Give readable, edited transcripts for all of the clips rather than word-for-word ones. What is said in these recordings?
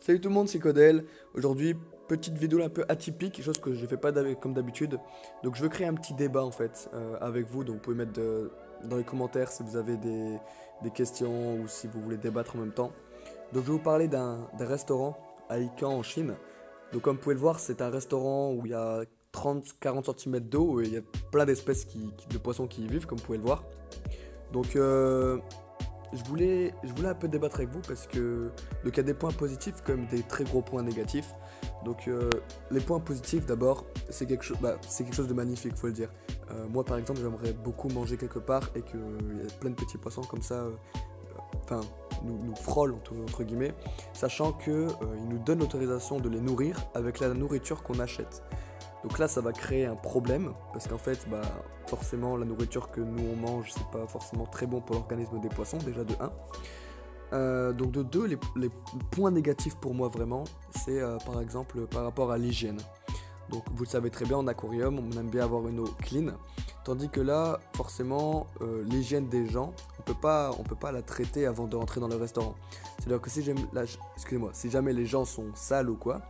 Salut tout le monde, c'est Codel. Aujourd'hui, petite vidéo un peu atypique, chose que je fais pas comme d'habitude. Donc je veux créer un petit débat en fait avec vous. Donc vous pouvez mettre dans les commentaires si vous avez des questions ou si vous voulez débattre en même temps. Donc je vais vous parler d'un restaurant à Ican en Chine. Donc comme vous pouvez le voir, c'est un restaurant où il y a 30-40 cm d'eau et il y a plein d'espèces de poissons qui y vivent, comme vous pouvez le voir. Donc je voulais un peu débattre avec vous parce que donc il y a des points positifs comme des très gros points négatifs. Donc les points positifs d'abord, c'est quelque chose de magnifique, faut le dire. Moi par exemple, j'aimerais beaucoup manger quelque part et qu'il y ait plein de petits poissons comme ça, enfin nous frôlent entre guillemets, sachant que ils nous donnent l'autorisation de les nourrir avec la nourriture qu'on achète. Donc là, ça va créer un problème, parce qu'en fait, forcément, la nourriture que nous on mange, c'est pas forcément très bon pour l'organisme des poissons, déjà de un. Donc de 2, les points négatifs pour moi vraiment, c'est par exemple par rapport à l'hygiène. Donc vous le savez très bien, en aquarium, on aime bien avoir une eau clean, tandis que là, forcément, l'hygiène des gens, on peut pas la traiter avant de rentrer dans le restaurant. C'est-à-dire que si jamais les gens sont sales ou quoi,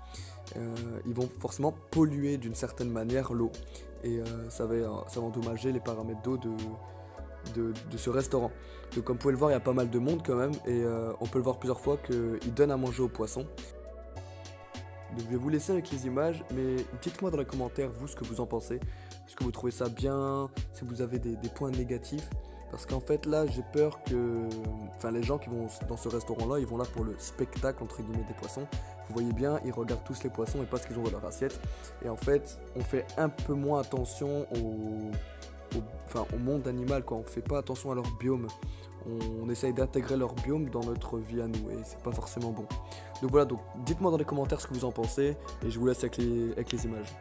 ils vont forcément polluer d'une certaine manière l'eau. Et ça va endommager les paramètres d'eau de ce restaurant. Donc comme vous pouvez le voir, il y a pas mal de monde quand même, et on peut le voir plusieurs fois qu'ils donnent à manger aux poissons. Donc je vais vous laisser avec les images, mais dites-moi dans les commentaires, vous, ce que vous en pensez. Est-ce que vous trouvez ça bien? Si vous avez des points négatifs? Parce qu'en fait là, j'ai peur que... Enfin, les gens qui vont dans ce restaurant-là, ils vont là pour le spectacle, entre guillemets, des poissons. Vous voyez bien, ils regardent tous les poissons et pas ce qu'ils ont dans leur assiette. Et en fait, on fait un peu moins attention au monde animal, quoi. On fait pas attention à leur biome. On essaye d'intégrer leur biome dans notre vie à nous et c'est pas forcément bon. Donc voilà, donc dites-moi dans les commentaires ce que vous en pensez et je vous laisse avec les images.